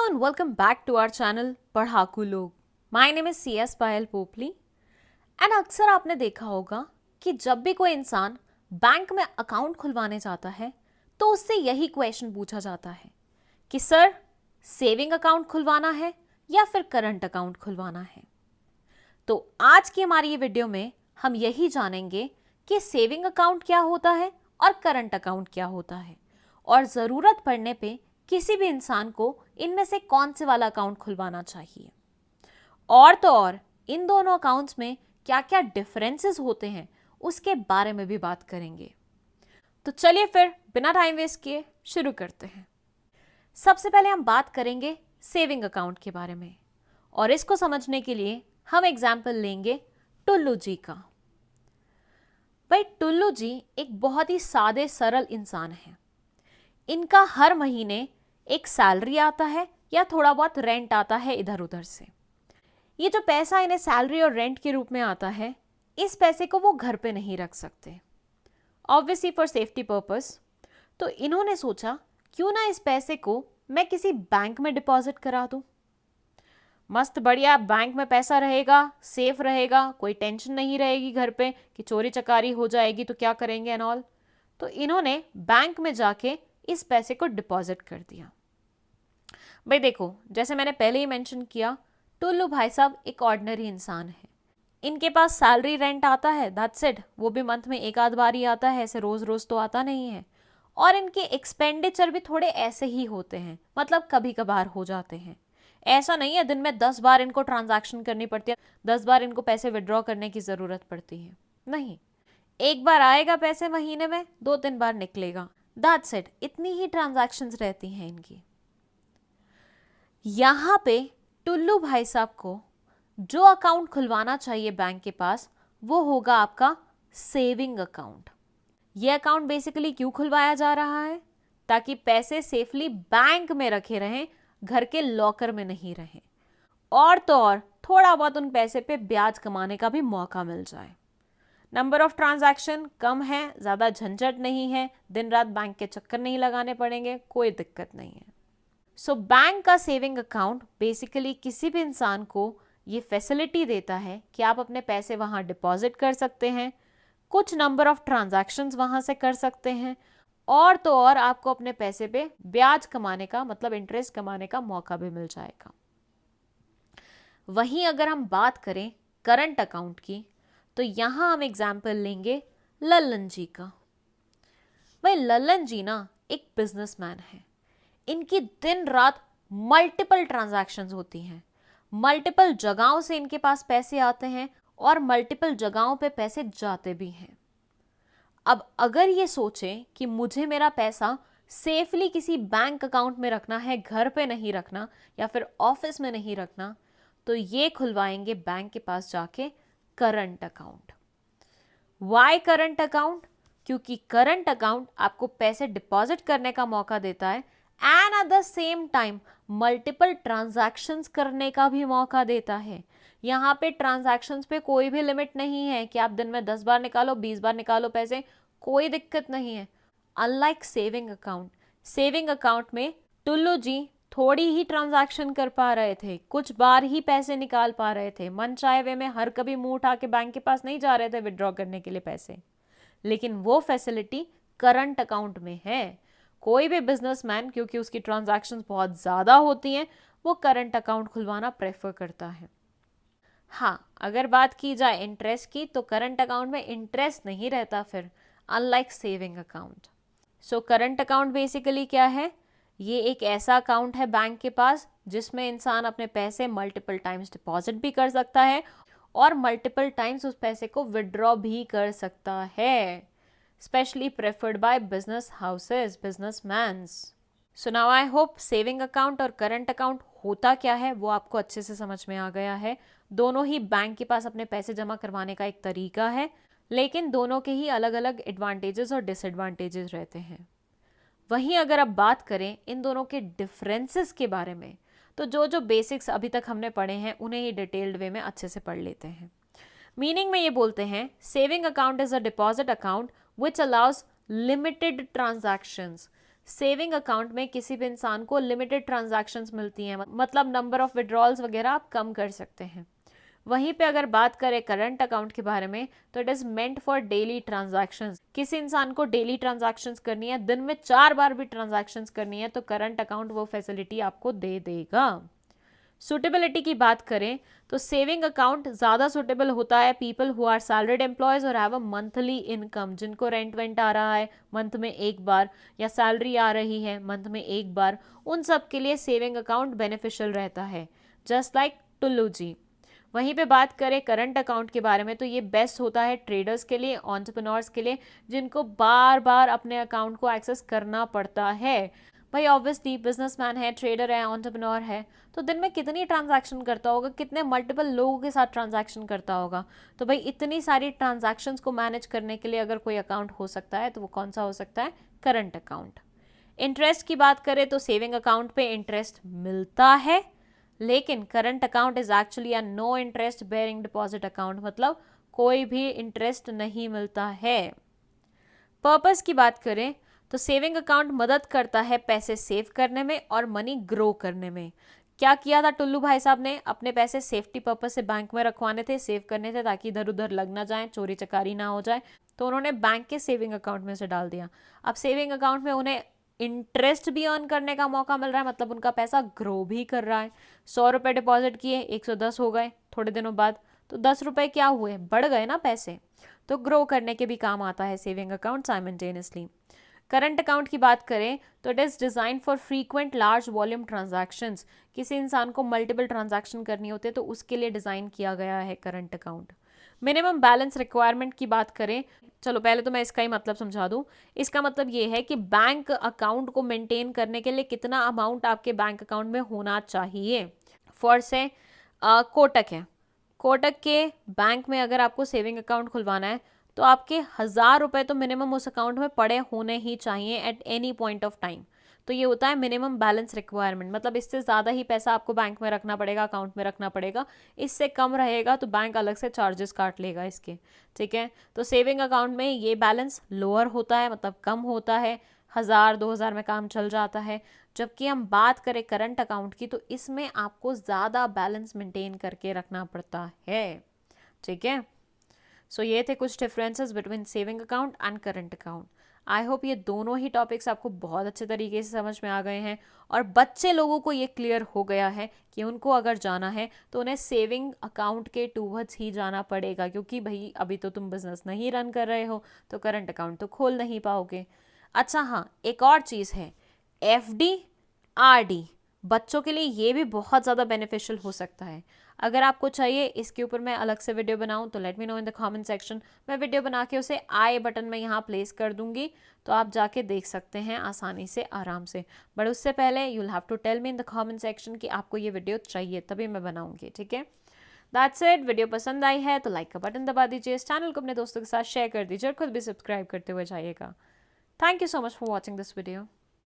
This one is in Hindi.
and welcome back to our channel पढ़ाकू लोग। My name is CS Payal Popli and अक्सर आपने देखा होगा कि जब भी कोई इंसान बैंक में अकाउंट खुलवाने जाता है तो उससे यही क्वेश्चन पूछा जाता है कि सर सेविंग अकाउंट खुलवाना है या फिर करंट अकाउंट खुलवाना है। तो आज की हमारी ये वीडियो में हम यही जानेंगे कि सेविंग अकाउंट क्या होता है और करंट अकाउंट क्या होता है और ज़रूरत पड़ने पे किसी भी इंसान को इनमें से कौन से वाला अकाउंट खुलवाना चाहिए। और तो और इन दोनों अकाउंट्स में क्या क्या डिफरेंसेस होते हैं उसके बारे में भी बात करेंगे। तो चलिए फिर बिना टाइम वेस्ट किए शुरू करते हैं। सबसे पहले हम बात करेंगे सेविंग अकाउंट के बारे में और इसको समझने के लिए हम एग्जाम्पल लेंगे टुल्लू जी का। भाई टुल्लू जी एक बहुत ही सादे सरल इंसान है। इनका हर महीने एक सैलरी आता है या थोड़ा बहुत रेंट आता है इधर उधर से। ये जो पैसा इन्हें सैलरी और रेंट के रूप में आता है, इस पैसे को वो घर पे नहीं रख सकते, ऑब्वियसली फॉर सेफ्टी पर्पस। तो इन्होंने सोचा क्यों ना इस पैसे को मैं किसी बैंक में डिपॉजिट करा दूं। मस्त बढ़िया बैंक में पैसा रहेगा, सेफ रहेगा, कोई टेंशन नहीं रहेगी घर पे कि चोरी चकारी हो जाएगी तो क्या करेंगे एंड ऑल। तो इन्होंने बैंक में जाके इस पैसे को डिपॉजिट कर दिया। भाई देखो, जैसे मैंने पहले ही मेंशन किया, टुल्लू भाई साहब एक ऑर्डिनरी इंसान है। इनके पास सैलरी रेंट आता है, दैट्स इट। वो भी मंथ में एक आध बार ही आता है, ऐसे रोज रोज तो आता नहीं है। और इनके एक्सपेंडिचर भी थोड़े ऐसे ही होते हैं, मतलब कभी कभार हो जाते हैं। ऐसा नहीं है दिन में 10 बार इनको ट्रांजैक्शन करनी पड़ती है, 10 बार इनको पैसे विड्रॉ करने की ज़रूरत पड़ती है। नहीं, एक बार आएगा पैसे महीने में, 2-3 बार निकलेगा, दैट्स इट। इतनी ही ट्रांजैक्शंस रहती हैं इनकी। यहाँ पे टुल्लू भाई साहब को जो अकाउंट खुलवाना चाहिए बैंक के पास, वो होगा आपका सेविंग अकाउंट। ये अकाउंट बेसिकली क्यों खुलवाया जा रहा है? ताकि पैसे सेफली बैंक में रखे रहें, घर के लॉकर में नहीं रहें। और तो और थोड़ा बहुत उन पैसे पे ब्याज कमाने का भी मौका मिल जाए। नंबर ऑफ ट्रांजैक्शन कम है, ज़्यादा झंझट नहीं है, दिन रात बैंक के चक्कर नहीं लगाने पड़ेंगे, कोई दिक्कत नहीं है। सो बैंक का सेविंग अकाउंट बेसिकली किसी भी इंसान को ये फैसिलिटी देता है कि आप अपने पैसे वहाँ डिपॉजिट कर सकते हैं, कुछ नंबर ऑफ ट्रांजैक्शंस वहाँ से कर सकते हैं, और तो और आपको अपने पैसे पे ब्याज कमाने का, मतलब इंटरेस्ट कमाने का मौका भी मिल जाएगा। वहीं अगर हम बात करें करंट अकाउंट की, तो यहाँ हम एग्जाम्पल लेंगे लल्लन जी का। भाई लल्लन जी ना एक बिजनेसमैन है। इनकी दिन रात मल्टीपल ट्रांजैक्शंस होती हैं, मल्टीपल जगहों से इनके पास पैसे आते हैं और मल्टीपल जगहों पे पैसे जाते भी हैं। अब अगर ये सोचें कि मुझे मेरा पैसा सेफली किसी बैंक अकाउंट में रखना है, घर पे नहीं रखना या फिर ऑफिस में नहीं रखना, तो ये खुलवाएंगे बैंक के पास जाके current account. Why current account? क्योंकि करंट अकाउंट आपको पैसे डिपॉजिट करने का मौका देता है and at the same time multiple transactions करने का भी मौका देता है। यहाँ पे ट्रांजैक्शंस पे कोई भी लिमिट नहीं है कि आप दिन में 10 बार निकालो, 20 बार निकालो पैसे, कोई दिक्कत नहीं है। अनलाइक सेविंग अकाउंट में टुल्लू जी थोड़ी ही ट्रांजैक्शन कर पा रहे थे, कुछ बार ही पैसे निकाल पा रहे थे, मन चाहे वे में हर कभी मुंह उठा के बैंक के पास नहीं जा रहे थे विड्रॉ करने के लिए पैसे। लेकिन वो फैसिलिटी करंट अकाउंट में है। कोई भी बिजनेसमैन, क्योंकि उसकी ट्रांजैक्शंस बहुत ज़्यादा होती हैं, वो करंट अकाउंट खुलवाना प्रेफर करता है। हाँ, अगर बात की जाए इंटरेस्ट की, तो करंट अकाउंट में इंटरेस्ट नहीं रहता फिर, unlike saving account. So current account basically क्या है? ये एक ऐसा अकाउंट है बैंक के पास जिसमें इंसान अपने पैसे मल्टीपल टाइम्स डिपॉजिट भी कर सकता है और मल्टीपल टाइम्स उस पैसे को विड्रॉ भी कर सकता है, specially preferred by business houses, businessman's. So now I hope saving account और करंट अकाउंट होता क्या है वो आपको अच्छे से समझ में आ गया है। दोनों ही बैंक के पास अपने पैसे जमा करवाने का एक तरीका है, लेकिन दोनों के ही अलग अलग एडवांटेजेस और डिसएडवांटेजेस रहते हैं। वहीं अगर अब बात करें इन दोनों के डिफरेंसेस के बारे में, तो जो बेसिक्स अभी तक हमने पढ़े हैं उन्हें ही डिटेल्ड वे में अच्छे से पढ़ लेते हैं। मीनिंग में ये बोलते हैं, saving account is a deposit account which allows limited transactions saving account में किसी भी इंसान को लिमिटेड ट्रांजैक्शंस मिलती हैं, मतलब नंबर ऑफ विड्रॉल्स वगैरह आप कम कर सकते हैं। वहीं पे अगर बात करें करंट अकाउंट के बारे में तो it is meant for daily transactions. किसी इंसान को डेली ट्रांजैक्शंस करनी है, दिन में 4 बार भी ट्रांजैक्शंस करनी है, तो करंट अकाउंट वो फैसिलिटी आपको दे देगा। सुटेबिलिटी की बात करें तो सेविंग अकाउंट ज़्यादा सुटेबल होता है people who are salaried employees और हैव अ मंथली इनकम, जिनको रेंट वेंट आ रहा है मंथ में एक बार या सैलरी आ रही है मंथ में एक बार, उन सब के लिए सेविंग अकाउंट बेनिफिशियल रहता है, जस्ट लाइक टुल्लू जी। वहीं पे बात करें करंट अकाउंट के बारे में तो ये बेस्ट होता है ट्रेडर्स के लिए, एंटरप्रेन्योर्स के लिए, जिनको बार बार अपने अकाउंट को एक्सेस करना पड़ता है। भाई ऑब्वियसली बिजनेसमैन है, ट्रेडर है, एंटरप्रेन्योर है, तो दिन में कितनी ट्रांजैक्शन करता होगा, कितने मल्टीपल लोगों के साथ ट्रांजैक्शन करता होगा। तो भाई इतनी सारी ट्रांजैक्शंस को मैनेज करने के लिए अगर कोई अकाउंट हो सकता है तो वो कौन सा हो सकता है? Current account. इंटरेस्ट की बात करें तो सेविंग अकाउंट पे इंटरेस्ट मिलता है, लेकिन current account is actually a no interest bearing deposit account, मतलब कोई भी इंटरेस्ट नहीं मिलता है। पर्पस की बात करें तो सेविंग अकाउंट मदद करता है पैसे सेव करने में और मनी ग्रो करने में। क्या किया था टुल्लू भाई साहब ने? अपने पैसे सेफ्टी पर्पस से बैंक में रखवाने थे, सेव करने थे, ताकि इधर उधर लग ना जाए, चोरी चकारी ना हो जाए, तो उन्होंने बैंक के सेविंग अकाउंट में से डाल दिया। अब सेविंग अकाउंट में उन्हें इंटरेस्ट भी अर्न करने का मौका मिल रहा है, मतलब उनका पैसा ग्रो भी कर रहा है। 100 रुपये डिपॉजिट किए, 110 हो गए थोड़े दिनों बाद, तो 10 रुपये क्या हुए? बढ़ गए ना पैसे। तो ग्रो करने के भी काम आता है saving account simultaneously. Current account की बात करें तो it is design for frequent large volume transactions. किसी इंसान को मल्टीपल ट्रांजैक्शन करनी होती है तो उसके लिए डिज़ाइन किया गया है current account. Minimum balance requirement की बात करें, चलो पहले तो मैं इसका ही मतलब समझा दूं। इसका मतलब ये है कि बैंक अकाउंट को मेंटेन करने के लिए कितना अमाउंट आपके बैंक अकाउंट में होना चाहिए। फॉर से कोटक है, कोटक के बैंक में अगर आपको सेविंग अकाउंट खुलवाना है तो आपके 1000 रुपये तो मिनिमम उस अकाउंट में पड़े होने ही चाहिए at any point of time. तो ये होता है मिनिमम बैलेंस रिक्वायरमेंट, मतलब इससे ज़्यादा ही पैसा आपको बैंक में रखना पड़ेगा, अकाउंट में रखना पड़ेगा। इससे कम रहेगा तो बैंक अलग से चार्जेस काट लेगा इसके, ठीक है। तो सेविंग अकाउंट में ये बैलेंस लोअर होता है, मतलब कम होता है, 1000-2000 में काम चल जाता है। जबकि हम बात करें करंट अकाउंट की तो इसमें आपको ज़्यादा बैलेंस मेंटेन करके रखना पड़ता है, ठीक है। सो ये थे कुछ differences between saving account and current account. I hope ये दोनों ही टॉपिक्स आपको बहुत अच्छे तरीके से समझ में आ गए हैं और बच्चे लोगों को ये क्लियर हो गया है कि उनको अगर जाना है तो उन्हें सेविंग अकाउंट के टूवर्ड्स ही जाना पड़ेगा, क्योंकि भाई अभी तो तुम बिजनेस नहीं रन कर रहे हो तो करंट अकाउंट तो खोल नहीं पाओगे। अच्छा हाँ, एक और चीज़ है, एफडी आरडी बच्चों के लिए ये भी बहुत ज़्यादा बेनिफिशियल हो सकता है। अगर आपको चाहिए इसके ऊपर मैं अलग से वीडियो बनाऊं तो let me know in the comment section. मैं वीडियो बना के उसे आई बटन में यहाँ प्लेस कर दूंगी, तो आप जाके देख सकते हैं आसानी से, आराम से। बट उससे पहले you will have to tell me in the comment section कि आपको ये वीडियो चाहिए, तभी मैं बनाऊंगी, ठीक है। That's it. वीडियो पसंद आई है तो लाइक का बटन दबा दीजिए, इस चैनल को अपने दोस्तों के साथ शेयर कर दीजिए और खुद भी सब्सक्राइब करते हुए जाइएगा। Thank you so much for watching this video.